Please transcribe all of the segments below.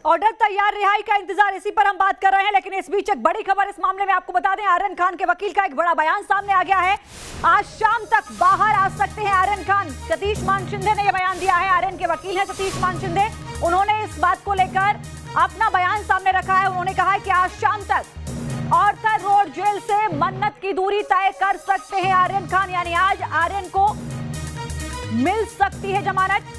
Order तैयार, रिहाई का इंतजार, इसी पर हम बात कर रहे हैं। लेकिन इस बीच एक बड़ी खबर इस मामले में आपको बता दें, आर्यन खान के वकील का एक बड़ा बयान सामने आ गया है। आज शाम तक बाहर आ सकते हैं आर्यन खान। सतीश मानशिंदे ने यह बयान दिया है। आर्यन के वकील हैं सतीश मानशिंदे, उन्होंने इस बात को लेकर अपना बयान सामने रखा है। उन्होंने कहा है कि आज शाम तक ऑर्थर रोड जेल से मन्नत की दूरी तय कर सकते हैं आर्यन खान, यानी आज आर्यन को मिल सकती है जमानत।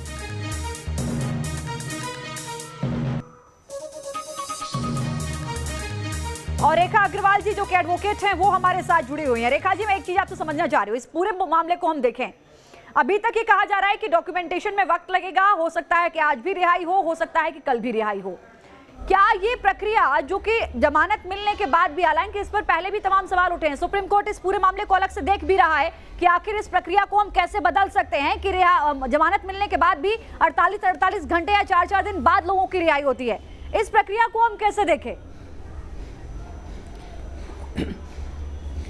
और रेखा अग्रवाल जी जो कि एडवोकेट हैं वो हमारे साथ जुड़ी हुई हैं। रेखा जी, मैं एक चीज आपसे समझना चाह रही हूँ, इस पूरे मामले को हम देखें, अभी तक ये कहा जा रहा है कि डॉक्यूमेंटेशन में वक्त लगेगा, हो सकता है कि आज भी रिहाई हो सकता है कि कल भी रिहाई हो। क्या ये प्रक्रिया जो कि जमानत मिलने के बाद भी, हालांकि इस पर पहले भी तमाम सवाल उठे हैं, सुप्रीम कोर्ट इस पूरे मामले को अलग से देख भी रहा है कि आखिर इस प्रक्रिया को हम कैसे बदल सकते हैं कि जमानत मिलने के बाद भी 48 घंटे या 4 दिन बाद लोगों की रिहाई होती है। इस प्रक्रिया को हम कैसे देखें?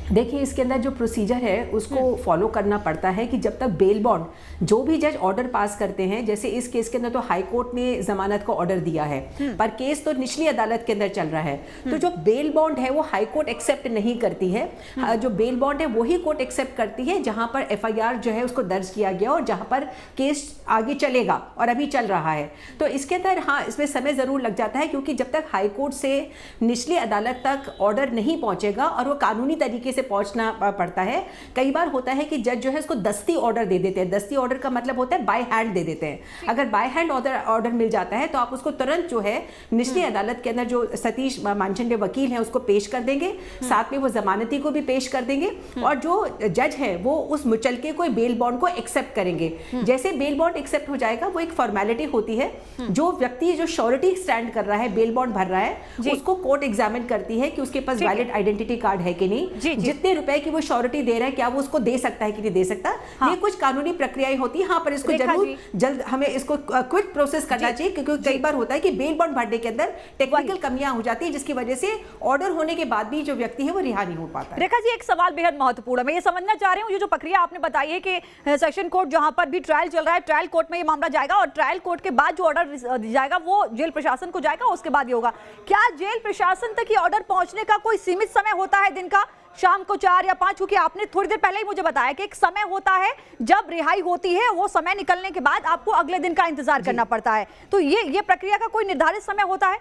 देखिए, इसके अंदर जो प्रोसीजर है उसको फॉलो करना पड़ता है कि जब तक बेल बॉन्ड जो भी जज ऑर्डर पास करते हैं, जैसे इस केस के अंदर तो हाई कोर्ट ने जमानत का ऑर्डर दिया है, पर केस तो निचली अदालत के अंदर चल रहा है, तो जो बेल बॉन्ड है वो हाई कोर्ट एक्सेप्ट नहीं करती है। जो बेल बॉन्ड है वही कोर्ट एक्सेप्ट करती है जहां पर FIR जो है उसको दर्ज किया गया और जहां पर केस आगे चलेगा और अभी चल रहा है। तो इसके अंदर हाँ, इसमें समय जरूर लग जाता है, क्योंकि जब तक हाई कोर्ट से निचली अदालत तक ऑर्डर नहीं पहुंचेगा और वो कानूनी तरीके से पहुंचना पड़ता है। कई बार होता है कि जज जो है इसको दस्ती ऑर्डर दे देते हैं। दस्ती ऑर्डर का मतलब होता है बाय हैंड दे देते हैं। अगर बाय हैंड ऑर्डर मिल जाता है तो आप उसको तुरंत जो है निचली अदालत के अंदर जो सतीश मानशिंदे वकील हैं उसको पेश कर देंगे, साथ में वो जमानती को भी पेश कर देंगे और जो जज है वो उस मुचलके को बेल बॉन्ड को एक्सेप्ट करेंगे। जैसे बेल बॉन्ड एक्सेप्ट हो जाएगा, वो एक फॉर्मेलिटी होती है, जो व्यक्ति जो श्योरिटी स्टैंड कर रहा है, बेल बॉन्ड भर रहा है, उसको कोर्ट एग्जामिन करती है कि उसके पास वैलिड आइडेंटिटी कार्ड है कि नहीं, जितने रुपए की वो श्योरिटी दे रहा है क्या वो उसको दे सकता है कि नहीं दे सकता। ये कुछ कानूनी प्रक्रियाएं होती है। हाँ, पर इसको जरूर जल्द हमें इसको क्विक प्रोसेस करना चाहिए, क्योंकि कई बार होता है कि बेल बॉन्ड भरने के अंदर टेक्निकल कमियां हो जाती है, जिसकी वजह से ऑर्डर होने के बाद भी जो व्यक्ति है वो रिहा नहीं हो पाता। रेखा जी, एक सवाल बेहद महत्वपूर्ण है, मैं ये समझना चाह रही हूँ, ये जो प्रक्रिया आपने बताई है कि सेशन कोर्ट जहां पर भी ट्रायल चल रहा है, ट्रायल कोर्ट में ये मामला जाएगा और ट्रायल कोर्ट के बाद जो ऑर्डर जाएगा वो जेल प्रशासन को जाएगा, उसके बाद ये होगा। क्या जेल प्रशासन तक ये ऑर्डर पहुंचने का कोई सीमित समय होता है दिन का, शाम को 4 या 5? क्योंकि आपने थोड़ी देर पहले ही मुझे बताया कि एक समय होता है जब रिहाई होती है, वो समय निकलने के बाद आपको अगले दिन का इंतजार करना पड़ता है। तो ये प्रक्रिया का कोई निर्धारित समय होता है?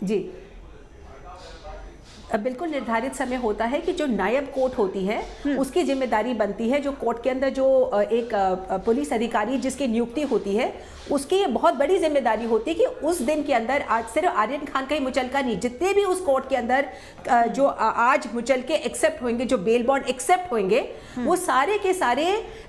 जी, बिल्कुल निर्धारित समय होता है कि जो नायब कोर्ट होती है उसकी जिम्मेदारी बनती है, जो कोर्ट के अंदर जो एक पुलिस अधिकारी जिसकी नियुक्ति होती है उसकी ये बहुत बड़ी जिम्मेदारी होती है कि उस दिन के अंदर आज सिर्फ आर्यन खान का ही मुचलका नहीं, जितने भी उस कोर्ट के अंदर जो आज मुचलके एक्सेप्ट होंगे, जो बेल बॉन्ड एक्सेप्ट होंगे, वो सारे के सारे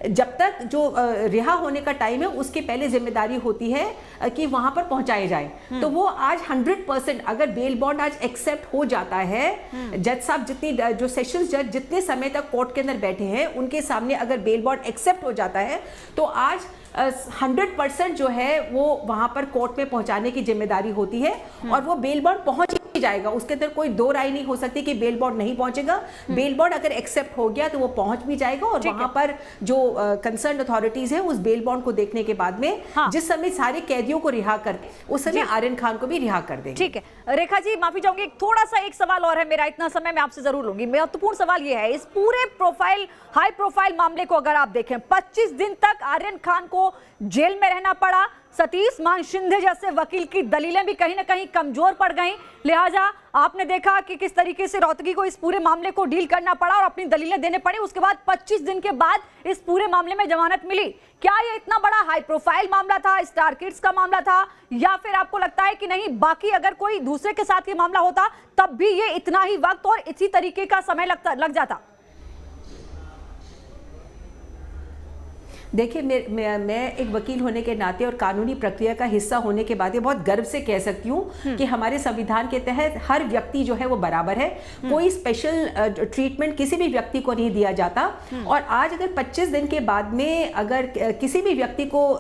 जब तक जो रिहा होने का टाइम है उसके पहले जिम्मेदारी होती है कि वहां पर पहुंचाए जाए। तो वो आज 100% अगर बेल बॉन्ड आज एक्सेप्ट हो जाता है, जज साहब जितनी जो सेशंस जज जितने समय तक कोर्ट के अंदर बैठे हैं उनके सामने अगर बेल बॉन्ड एक्सेप्ट हो जाता है तो आज 100% जो है वो वहां पर कोर्ट में पहुंचाने की जिम्मेदारी होती है और वो बेल बॉन्ड पहुंच ही जाएगा। उसके अंदर कोई दो राय नहीं हो सकती कि बेल बॉन्ड नहीं पहुंचेगा। बेल बॉन्ड अगर एक्सेप्ट हो गया तो वो पहुंच भी जाएगा और वहां पर जो कंसर्न अथॉरिटीज है उस बेल बॉन्ड को देखने के बाद में जिस समय सारे कैदियों को रिहा कर उस समय आर्यन खान को भी रिहा कर देंगे। ठीक है रेखा जी, माफी चाहूंगी, थोड़ा सा एक सवाल और है मेरा, इतना समय मैं आपसे जरूर लूंगी। महत्वपूर्ण सवाल ये है, इस पूरे हाई प्रोफाइल मामले को अगर आप देखें, 25 दिन तक आर्यन खान को जेल में रहना पड़ा। सतीश मानशिंदे जैसे वकील की दलीलें भी कहीं ना कहीं कमजोर पड़ गईं, लिहाजा आपने देखा कि किस तरीके से रोहतगी को इस पूरे मामले को डील करना पड़ा और अपनी दलीलें देने पड़ी। उसके बाद 25 दिन के बाद इस पूरे मामले में जमानत मिली। क्या ये इतना बड़ा हाई प्रोफाइल मामला था, स्टार किड्स का मामला था, या फिर आपको लगता है कि नहीं, बाकी अगर कोई दूसरे के साथ ये मामला होता तब भी ये इतना ही वक्त और इसी तरीके का समय लग जाता? देखिए, मैं एक वकील होने के नाते और कानूनी प्रक्रिया का हिस्सा होने के बाद ये बहुत गर्व से कह सकती हूँ कि हमारे संविधान के तहत हर व्यक्ति जो है वो बराबर है। कोई स्पेशल ट्रीटमेंट किसी भी व्यक्ति को नहीं दिया जाता। और आज अगर 25 दिन के बाद में अगर किसी भी व्यक्ति को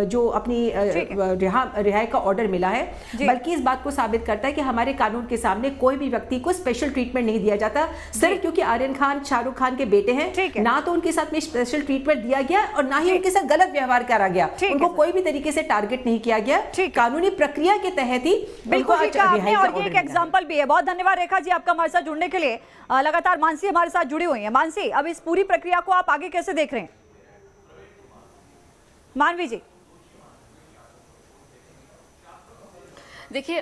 जो अपनी रिहाई का ऑर्डर मिला है, बल्कि इस बात को साबित करता है कि हमारे कानून के सामने कोई भी व्यक्ति को स्पेशल ट्रीटमेंट नहीं दिया जाता, सिर्फ क्योंकि आर्यन खान शाहरुख खान के बेटे हैं। ना तो उनके साथ में स्पेशल ट्रीटमेंट दिया गया और ना ही उनके साथ गलत व्यवहार करा गया, उनको कोई भी तरीके से टारगेट नहीं किया गया, कानूनी प्रक्रिया के तहत ही बिल्कुल ठीक है आपने, और ये एक एग्जांपल भी है। बहुत धन्यवाद रेखा जी आपका हमारे साथ जुड़ने के लिए। लगातार मानसी हमारे साथ जुड़ी हुई है। मानसी, अब इस पूरी प्रक्रिया को आप आगे कैसे देख रहे हैं? मानवी जी। देखिए,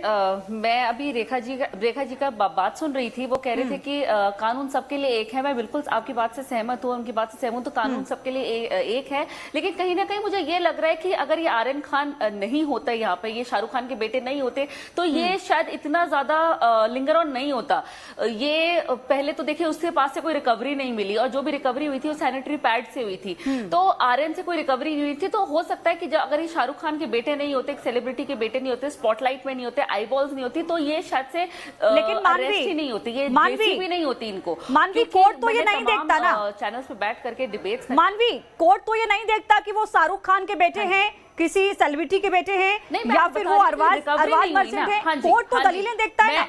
मैं अभी रेखा जी का बात सुन रही थी। वो कह रहे थे कि कानून सबके लिए एक है। मैं बिल्कुल आपकी बात से सहमत हूँ, उनकी बात से सहमत हूँ। तो कानून सबके लिए एक है, लेकिन कहीं ना कहीं मुझे ये लग रहा है कि अगर ये आर्यन खान नहीं होता यहाँ पे, ये शाहरुख खान के बेटे नहीं होते, तो ये शायद इतना ज्यादा लिंगर ऑन नहीं होता। ये पहले तो देखिए उसके पास से कोई रिकवरी नहीं मिली, और जो भी रिकवरी हुई थी वो सैनिटरी पैड से हुई थी। तो आर्यन से कोई रिकवरी नहीं हुई थी। तो हो सकता है कि अगर ये शाहरुख खान के बेटे नहीं होते, एक सेलिब्रिटी के बेटे नहीं होते, स्पॉटलाइट में नहीं होते, आई बॉल्स नहीं होती, तो ये शायद से लेकिन अरेस्ट ही नहीं होती, ये जेसी भी नहीं होती इनको। मानवी, कोर्ट तो ये नहीं देखता ना, चैनल्स पे बैठ करके डिबेट्स। मानवी, कोर्ट तो ये नहीं देखता कि वो शाहरुख खान के बेटे हैं, किसी सेलिब्रिटी के बेटे हैं, या फिर वो अरबाज मर्चेंट है। कोर्ट तो दलीलें देखता है ना।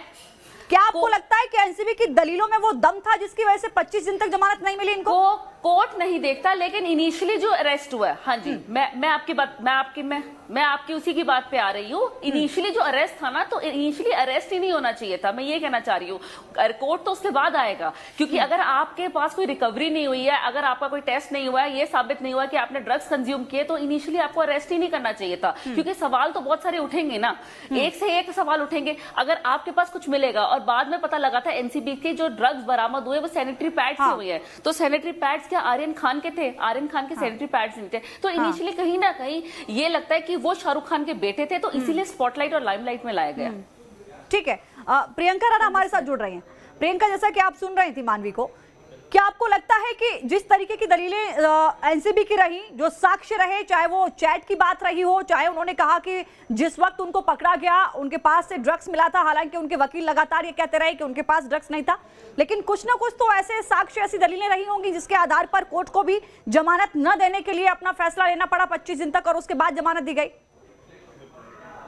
क्या आपको लगता है कि एनसीबी की दलीलों में वो दम था जिसकी वजह से 25 दिन तक जमानत नहीं मिली इनको? कोर्ट नहीं देखता, लेकिन इनिशियली जो अरेस्ट हुआ है, हाँ जी, मैं आपकी उसी की बात पे आ रही हूँ। इनिशियली जो अरेस्ट था ना, तो इनिशियली अरेस्ट ही नहीं होना चाहिए था। मैं ये कहना चाह रही हूँ, कोर्ट तो उसके बाद आएगा, क्योंकि अगर आपके पास कोई रिकवरी नहीं हुई है, अगर आपका कोई टेस्ट नहीं हुआ है, ये साबित नहीं हुआ कि आपने ड्रग्स कंज्यूम किए, तो इनिशियली आपको अरेस्ट ही नहीं करना चाहिए था। क्योंकि सवाल तो बहुत सारे उठेंगे ना, एक से एक सवाल उठेंगे। अगर आपके पास कुछ मिलेगा और बाद में पता लगा था एनसीबी के जो ड्रग्स बरामद हुए वो सैनिटरी पैड से हुए हैं, तो सैनिटरी पैड्स क्या आर्यन खान के थे? आर्यन खान के सैनिटरी पैड्स नहीं थे। तो इनिशियली कहीं ना कहीं ये लगता है कि वो शाहरुख खान के बेटे थे, तो इसीलिए स्पॉटलाइट और लाइमलाइट में लाया गया। ठीक है, प्रियंका राणा हमारे साथ जुड़ रही हैं। प्रियंका, जैसा कि आप सुन रही थी मानवी को, क्या आपको लगता है कि जिस तरीके की दलीलें एनसीबी की रही, जो साक्ष्य रहे, चाहे वो चैट की बात रही हो, चाहे उन्होंने कहा कि जिस वक्त उनको पकड़ा गया उनके पास से ड्रग्स मिला था, हालांकि उनके वकील लगातार ये कहते रहे कि उनके पास ड्रग्स नहीं था, लेकिन कुछ ना कुछ तो ऐसे साक्ष्य, ऐसी दलीलें रही होंगी जिसके आधार पर कोर्ट को भी जमानत न देने के लिए अपना फैसला लेना पड़ा 25 दिन तक, और उसके बाद जमानत दी गई।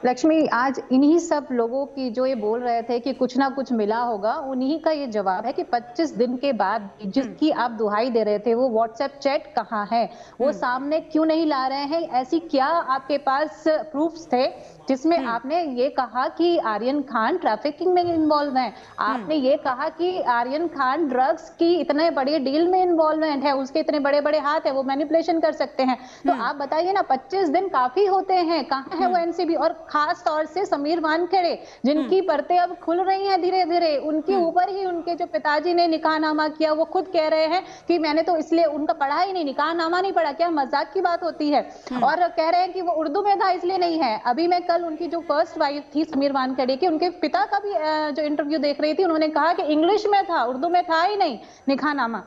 लक्ष्मी, आज इन्हीं सब लोगों की जो ये बोल रहे थे कि कुछ ना कुछ मिला होगा, उन्हीं का ये जवाब है कि 25 दिन के बाद जिसकी आप दुहाई दे रहे थे वो व्हाट्सएप चैट कहाँ है, वो सामने क्यों नहीं ला रहे हैं? ऐसी क्या आपके पास प्रूफ्स थे जिसमें आपने ये कहा कि आर्यन खान ट्रैफिकिंग में इन्वॉल्व है, आपने ये कहा कि आर्यन खान ड्रग्स की इतने बड़ी डील में इन्वॉल्वमेंट है, उसके इतने बड़े बड़े हाथ है, वो मैनिपुलेशन कर सकते हैं। तो आप बताइए ना, 25 दिन काफी होते हैं, कहाँ है वो एनसीबी? और खास तौर से समीर वानखेड़े, जिनकी परतें अब खुल रही हैं धीरे धीरे, उनके ऊपर ही उनके जो पिताजी ने निकाहनामा किया, वो खुद कह रहे हैं कि मैंने तो इसलिए उनका पढ़ा ही नहीं, निकाहनामा नहीं पढ़ा। क्या मजाक की बात होती है? और कह रहे हैं कि वो उर्दू में था इसलिए नहीं है। अभी मैं कल उनकी जो फर्स्ट वाइफ थी समीर वानखेड़े की, उनके पिता का भी जो इंटरव्यू देख रही थी, उन्होंने कहा कि इंग्लिश में था, उर्दू में था ही नहीं निकाहनामा।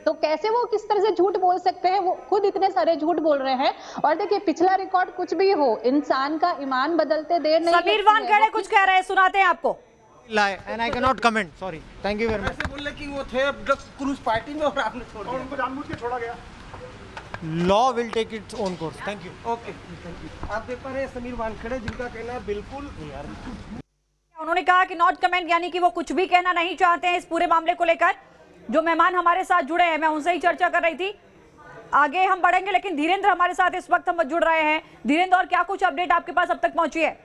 तो कैसे वो किस तरह से झूठ बोल सकते हैं? वो खुद इतने सारे झूठ बोल रहे हैं। और देखिए, पिछला रिकॉर्ड कुछ भी हो, इंसान का ईमान बदलते देर नहीं। समीर वानखेड़े कुछ कह रहे हैं, सुनाते हैं आपको। lie and I cannot comment, sorry, thank you very much। ऐसे बोले कि वो थे क्रूज पार्टी में और आपने छोड़ दिया, उनको जानबूझ के छोड़ा गया। law will take its own course, thank you। Okay, thank you. आप पेपर है समीर वानखेड़े, जिनका कहना है बिल्कुल उन्होंने कहा कि नॉट कमेंट, यानी कि वो कुछ भी कहना नहीं चाहते हैं इस पूरे मामले को लेकर। जो मेहमान हमारे साथ जुड़े हैं, मैं उनसे ही चर्चा कर रही थी। आगे हम बढ़ेंगे, लेकिन धीरेन्द्र हमारे साथ इस वक्त हम जुड़ रहे हैं। धीरेन्द्र, और क्या कुछ अपडेट आपके पास अब तक पहुंची है?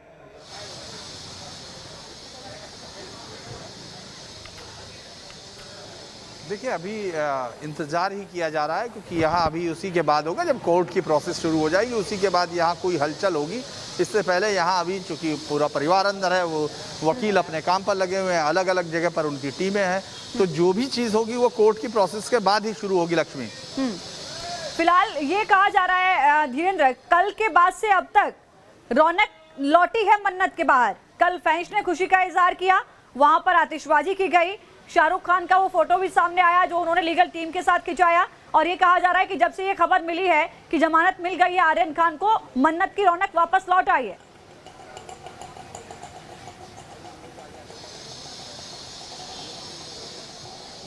देखिए, अभी इंतज़ार ही किया जा रहा है, क्योंकि यहाँ अभी उसी के बाद होगा जब कोर्ट की प्रोसेस शुरू हो जाएगी, उसी के बाद यहाँ कोई हलचल होगी। इससे पहले यहाँ अभी चूँकि पूरा परिवार अंदर है, वो वकील अपने काम पर लगे हुए हैं, अलग अलग जगह पर उनकी टीमें हैं, तो जो भी चीज़ होगी वो कोर्ट की प्रोसेस के बाद ही शुरू होगी। लक्ष्मी, फिलहाल ये कहा जा रहा है धीरेन्द्र, कल के बाद से अब तक रौनक लौटी है मन्नत के बाहर। कल फैंस ने खुशी का इजहार किया, वहां पर आतिशबाजी की गई, शाहरुख खान का वो फोटो भी सामने आया जो उन्होंने लीगल टीम के साथ खिंचाया, और ये कहा जा रहा है कि जब से ये खबर मिली है कि जमानत मिल गई है आर्यन खान को, मन्नत की रौनक वापस लौट आई है।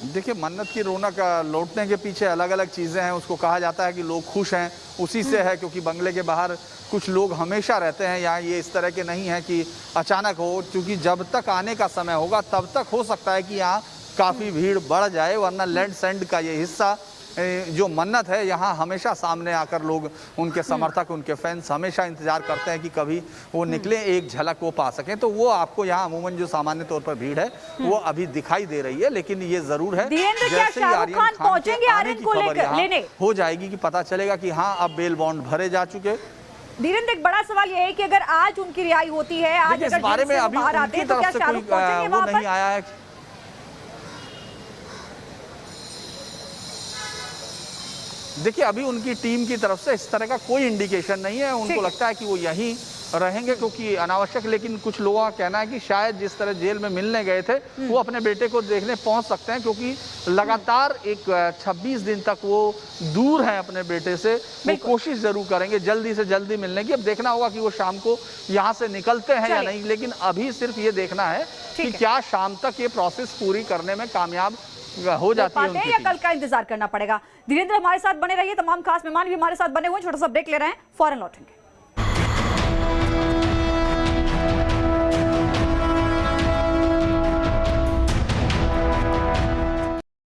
देखिए, मन्नत की रौनक लौटने के पीछे अलग अलग चीज़ें हैं। उसको कहा जाता है कि लोग खुश हैं, उसी से है, क्योंकि बंगले के बाहर कुछ लोग हमेशा रहते हैं। यहाँ ये इस तरह के नहीं है कि अचानक हो, क्योंकि जब तक आने का समय होगा तब तक हो सकता है कि यहाँ काफ़ी भीड़ बढ़ जाए, वरना लैंड सेंड का ये हिस्सा जो मन्नत है यहाँ हमेशा सामने आकर लोग, उनके समर्थक, उनके फैंस हमेशा इंतजार करते हैं कि कभी वो निकले, एक झलक वो पा सकें। तो वो आपको यहाँ अमूमन जो सामान्य तौर पर भीड़ है वो अभी दिखाई दे रही है, लेकिन ये जरूर है धीरेन्द्र, क्या जैसे ही शाहरुख आर्यन खान खान पहुंचेंगे के आने आर्यन की को खबर यहाँ लेने? हो जाएगी कि पता चलेगा कि हाँ अब बेल बॉन्ड भरे जा चुके। धीरेन्द्र, एक बड़ा सवाल ये है कि अगर आज उनकी रिहाई होती है, आज देखिए, अगर इस बारे जेल में से अभी बाहर आते उनकी हैं तो क्या तरफ से शाहरुख कोई पहुंचेंगे वो वहां नहीं पर? आया है। देखिए, अभी उनकी टीम की तरफ से इस तरह का कोई इंडिकेशन नहीं है। उनको लगता है कि वो यहीं रहेंगे क्योंकि अनावश्यक, लेकिन कुछ लोगों का कहना है कि शायद जिस तरह जेल में मिलने गए थे वो अपने बेटे को देखने पहुंच सकते हैं, क्योंकि लगातार एक 26 दिन तक वो दूर हैं अपने बेटे से। वो कोशिश जरूर करेंगे जल्दी से जल्दी मिलने की। अब देखना होगा कि वो शाम को यहाँ से निकलते हैं या नहीं, लेकिन अभी सिर्फ ये देखना है कि क्या शाम तक ये प्रोसेस पूरी करने में कामयाब हो जाती है उनकी या टीम। कल का इंतजार करना पड़ेगा। धीरेन्द्र, हमारे साथ बने रहिए, तमाम खास मेहमान भी हमारे साथ बने हुए हैं। छोटा सा ब्रेक ले रहे हैं, फौरन लौटेंगे।